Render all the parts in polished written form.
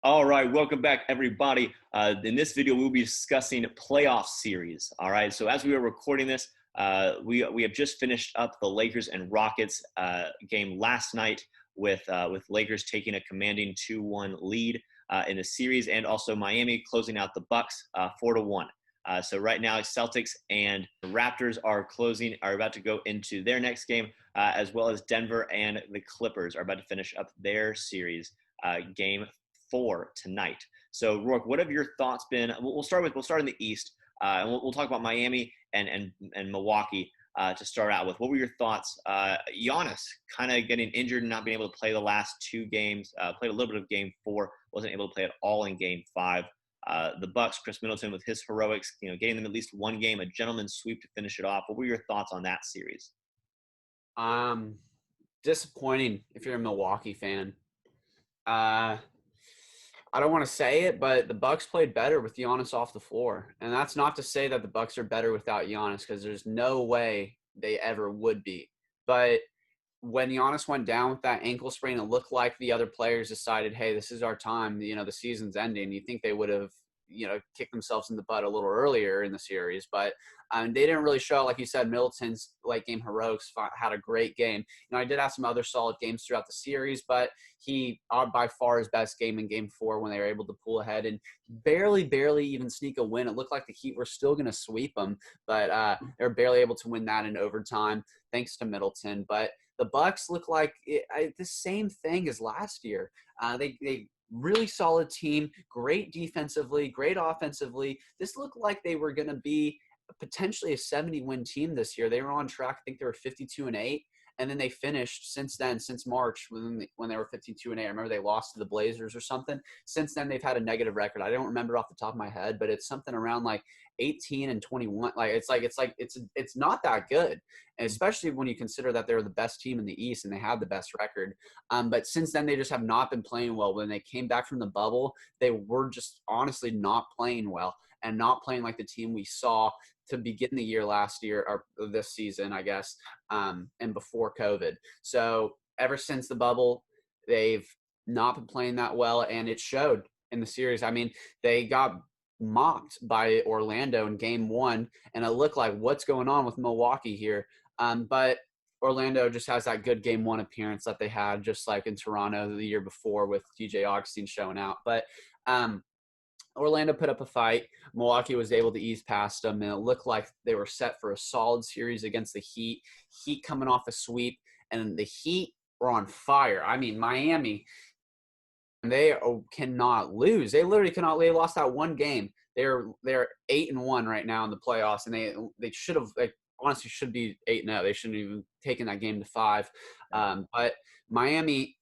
All right, welcome back, everybody. In this video, we'll be discussing playoff series. All right, so as we are recording this, we have just finished up the Lakers and Rockets game last night with Lakers taking a commanding 2-1 lead in the series, and also Miami closing out the Bucks 4-1. So right now, Celtics and Raptors are about to go into their next game, as well as Denver and the Clippers are about to finish up their series, game 4 tonight. So, Rourke, what have your thoughts been? We'll start in the East, and we'll talk about Miami and Milwaukee to start out with. What were your thoughts? Giannis kind of getting injured and not being able to play the last two games. Played a little bit of Game 4, wasn't able to play at all in Game 5. The Bucks, Chris Middleton with his heroics, getting them at least one game, a gentleman's sweep to finish it off. What were your thoughts on that series? Disappointing if you're a Milwaukee fan. I don't want to say it, but the Bucks played better with Giannis off the floor. And that's not to say that the Bucks are better without Giannis, because there's no way they ever would be. But when Giannis went down with that ankle sprain, it looked like the other players decided, hey, this is our time. The season's ending. You think they would have, kicked themselves in the butt a little earlier in the series. But they didn't really show, like you said, Middleton's late game heroics had a great game. I did have some other solid games throughout the series, but he by far his best game in Game 4 when they were able to pull ahead and barely even sneak a win. It looked like the Heat were still going to sweep them, but they were barely able to win that in overtime thanks to Middleton. But the Bucks look like the same thing as last year. They really solid team, great defensively, great offensively. This looked like they were going to be potentially a 70-win team this year. They were on track. I think they were 52-8. And then they finished since March when they were 52-8. I remember they lost to the Blazers or something. Since then, they've had a negative record. I don't remember off the top of my head, but it's something around like 18-21. It's not that good, and especially when you consider that they're the best team in the East and they had the best record. But since then, they just have not been playing well. When they came back from the bubble, they were just honestly not playing well and not playing like the team we saw to begin the year last year or this season, I guess, and before COVID. So ever since the bubble, they've not been playing that well, and it showed in the series. I mean, they got mopped by Orlando in Game 1, and it looked like what's going on with Milwaukee here. But Orlando just has that good Game 1 appearance that they had, just like in Toronto the year before with DJ Augustine showing out. But Orlando put up a fight. Milwaukee was able to ease past them, and it looked like they were set for a solid series against the Heat. Heat coming off a sweep, and the Heat were on fire. I mean, Miami, they cannot lose. They literally cannot. They lost that one game. They're 8-1 right now in the playoffs, and they should have honestly should be 8-0. They shouldn't have even taken that game to 5. But Miami,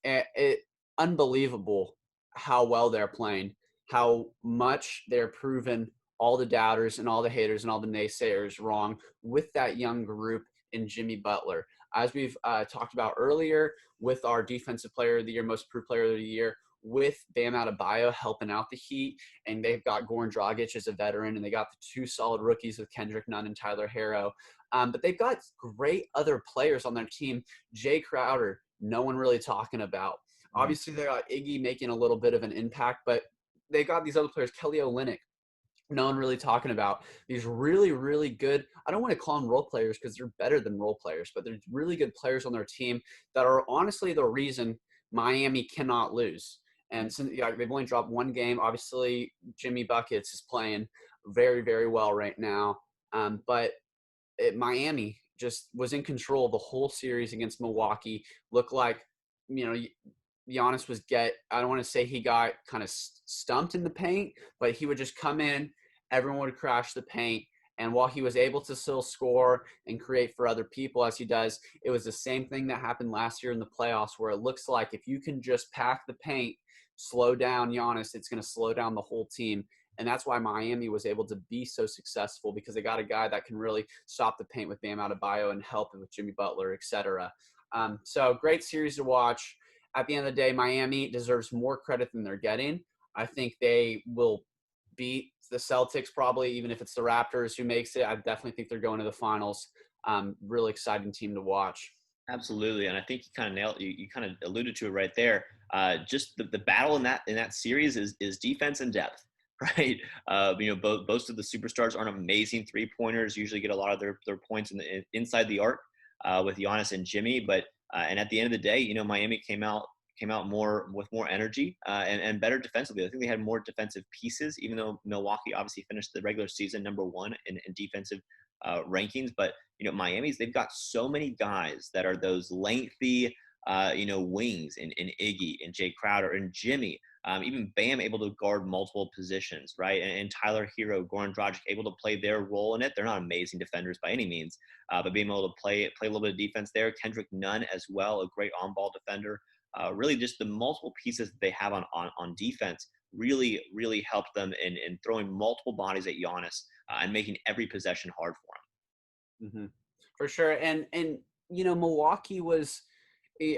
unbelievable how well they're playing, how much they're proving all the doubters and all the haters and all the naysayers wrong with that young group in Jimmy Butler. As we've talked about earlier with our defensive player of the year, most improved player of the year, with Bam Adebayo helping out the Heat, and they've got Goran Dragic as a veteran, and they got the two solid rookies with Kendrick Nunn and Tyler Herro. But they've got great other players on their team. Jay Crowder, no one really talking about. Obviously, they got Iggy making a little bit of an impact, but they got these other players, Kelly Olynyk, no one really talking about. These really, really good, I don't want to call them role players because they're better than role players, but they're really good players on their team that are honestly the reason Miami cannot lose. And since they've only dropped one game, obviously Jimmy Buckets is playing very, very well right now. But Miami just was in control the whole series against Milwaukee. Looked like, Giannis I don't want to say he got kind of stumped in the paint, but he would just come in, everyone would crash the paint. And while he was able to still score and create for other people as he does, it was the same thing that happened last year in the playoffs, where it looks like if you can just pack the paint, slow down Giannis, it's going to slow down the whole team. And that's why Miami was able to be so successful, because they got a guy that can really stop the paint with Bam Adebayo and help with Jimmy Butler, etc. So great series to watch. At the end of the day, Miami deserves more credit than they're getting. I think they will beat the Celtics probably, even if it's the Raptors who makes it. I definitely think they're going to the finals. Really exciting team to watch. Absolutely, and I think you kind of nailed you kind of alluded to it right there. Just the battle in that series is defense and depth, right? Most of the superstars aren't amazing three pointers. Usually get a lot of their points inside the arc with Giannis and Jimmy. But and at the end of the day, Miami came out more with more energy and better defensively. I think they had more defensive pieces, even though Milwaukee obviously finished the regular season number one in defensive rankings. But Miami's they've got so many guys that are those lengthy, wings in Iggy and Jay Crowder and Jimmy. Even Bam able to guard multiple positions, right? And Tyler Hero, Goran Dragic able to play their role in it. They're not amazing defenders by any means, but being able to play a little bit of defense there. Kendrick Nunn as well, a great on-ball defender. Really, just the multiple pieces that they have on defense really helped them in throwing multiple bodies at Giannis and making every possession hard for him. Hmm. For sure. And Milwaukee was.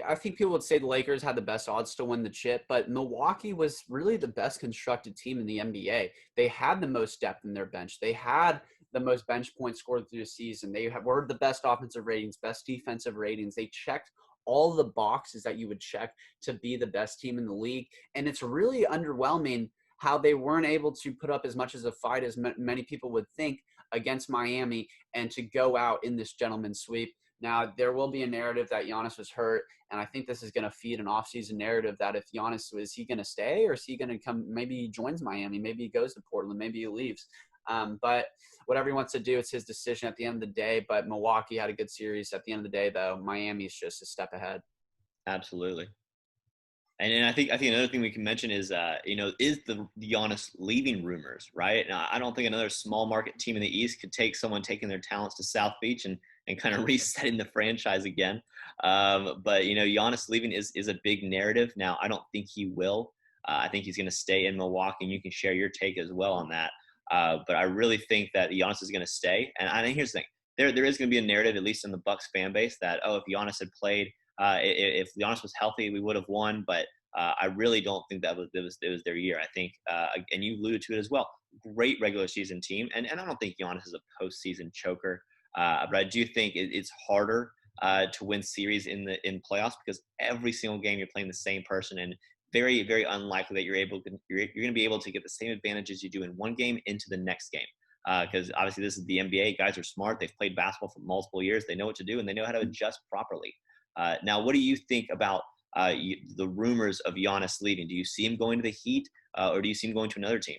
I think people would say the Lakers had the best odds to win the chip, but Milwaukee was really the best constructed team in the NBA. They had the most depth in their bench. They had the most bench points scored through the season. They were the best offensive ratings, best defensive ratings. They checked all the boxes that you would check to be the best team in the league. And it's really underwhelming how they weren't able to put up as much as a fight as many people would think against Miami and to go out in this gentleman's sweep. Now, there will be a narrative that Giannis was hurt, and I think this is going to feed an offseason narrative that if Giannis, is he going to stay or is he going to come, maybe he joins Miami, maybe he goes to Portland, maybe he leaves. But whatever he wants to do, it's his decision at the end of the day. But Milwaukee had a good series. At the end of the day, though, Miami's just a step ahead. Absolutely. And I think another thing we can mention is is the Giannis leaving rumors, right? Now, I don't think another small market team in the East could take someone taking their talents to South Beach and kind of resetting the franchise again. But Giannis leaving is a big narrative. Now, I don't think he will. I think he's going to stay in Milwaukee, and you can share your take as well on that. But I really think that Giannis is going to stay. And here's the thing: there is going to be a narrative, at least in the Bucks fan base, that if Giannis had played. If Giannis was healthy, we would have won, but I really don't think that it was their year. I think, and you alluded to it as well. Great regular season team, and I don't think Giannis is a postseason choker, but I do think it's harder to win series in playoffs because every single game you're playing the same person, and very unlikely that you're going to be able to get the same advantages you do in one game into the next game. Because obviously this is the NBA. Guys are smart. They've played basketball for multiple years. They know what to do, and they know how to adjust properly. Now, what do you think about the rumors of Giannis leaving? Do you see him going to the Heat, or do you see him going to another team?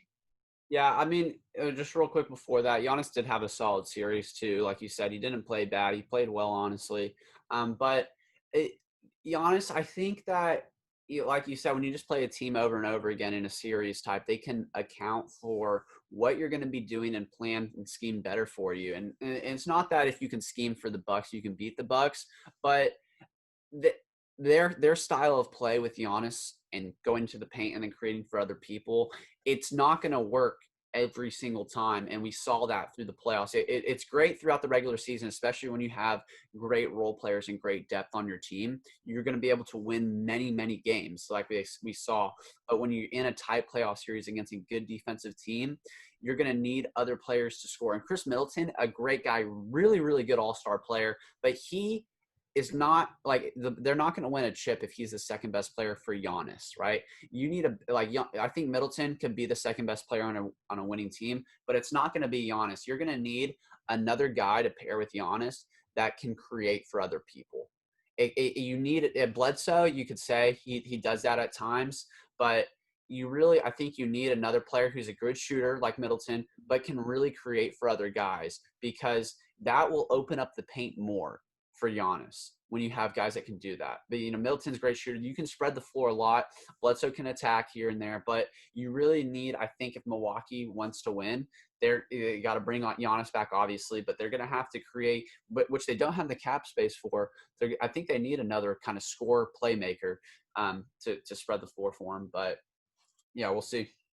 Yeah, I mean, just real quick before that, Giannis did have a solid series too. Like you said, he didn't play bad. He played well, honestly. But it, Giannis, I think that, like you said, when you just play a team over and over again in a series type, they can account for what you're going to be doing and plan and scheme better for you. And it's not that if you can scheme for the Bucks, you can beat the Bucks, but the, their style of play with Giannis and going to the paint and then creating for other people, it's not going to work every single time. And we saw that through the playoffs. It's great throughout the regular season, especially when you have great role players and great depth on your team. You're going to be able to win many games like we saw. But when you're in a tight playoff series against a good defensive team, you're going to need other players to score. And Chris Middleton, a great guy, really good all-star player, but he is not like they're not going to win a chip if he's the second best player for Giannis, right? You need I think Middleton could be the second best player on a winning team, but it's not going to be Giannis. You're going to need another guy to pair with Giannis that can create for other people. You need it. Bledsoe, you could say he does that at times, but I think you need another player who's a good shooter like Middleton, but can really create for other guys because that will open up the paint more for Giannis when you have guys that can do that. But, Middleton's a great shooter. You can spread the floor a lot. Bledsoe can attack here and there, but you really need, I think, if Milwaukee wants to win, they got to bring on Giannis back, obviously, but they're going to have to create, which they don't have the cap space for. I think they need another kind of score playmaker to spread the floor for them. But, yeah, we'll see.